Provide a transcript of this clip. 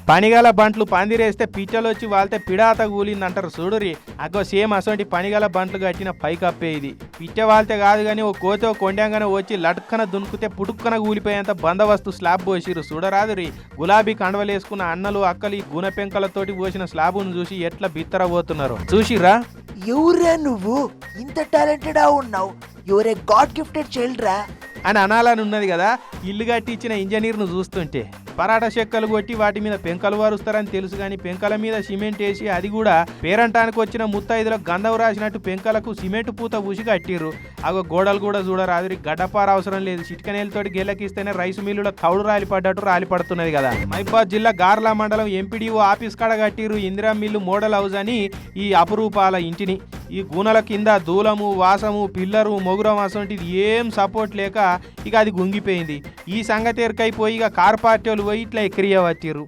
పనిగల బంట్లు పందిరేస్తే పిచ్చలొచ్చి వాళ్తే పిడాత కూలిందంటారు చూడురి. అగో సేమ్ అసోంటి పనిగల బంట్లు కట్టిన పైకప్పే ఇది. పిచ్చ వాళ్తే కాదు కానీ ఓ కోతో కొండంగానే వచ్చి లటుక్కన దునుకుతే పుటుక్కన కూలిపోయేంత బందోబస్తు స్లాబ్ పోసిరు చూడరాదురి. గులాబీ కండవలేసుకున్న అన్నలు అక్కలు ఈ గుణ పెంకలతోటి పోసిన స్లాబును చూసి ఎట్లా బిత్తరబోతున్నారు చూసిరా. ఎవరే నువ్వు ఇంత టాలెంటెడ్ ఉన్నావు? Your A God gifted child రా అని అనాలని ఉన్నది కదా ఇల్లు కట్టి ఇచ్చిన ఇంజనీర్ను చూస్తుంటే. పరాట చెక్కలు కొట్టి వాటి మీద పెంకలు వారుస్తారని తెలుసు కానీ పెంకల మీద సిమెంట్ వేసి అది కూడా పేరంటానికి వచ్చిన ముత్తైదులో గంధం రాసినట్టు పెంకలకు సిమెంట్ పూత పూసి కట్టిర్రు. అగో గోడలు కూడా చూడరాదురి. గడ్డపార అవసరం లేదు, చిట్కనేలతోటి గెలకిస్తేనే రైసు మిల్లులో తౌడు రాలిపడ్డట్టు రాలిపడుతున్నది కదా. మహిబాద్ జిల్లా గార్లా మండలం ఎంపీడీఓ ఆఫీస్ కాడ కట్టిర్రు ఇందిరా మిల్లు మోడల్ హౌస్ అని ఈ అపురూపాల ఇంటిని. ఈ గూనెల కింద దూలము వాసము పిల్లరు మొగురం అసొంటిది ఏం సపోర్ట్ లేక ఇక అది గుంగిపోయింది. ఈ సంగతి ఎరకైపోయి ఇక కార్ పార్టీ వాళ్ళు పోయి ఇట్లా ఎక్కిరియవచ్చిర్రు.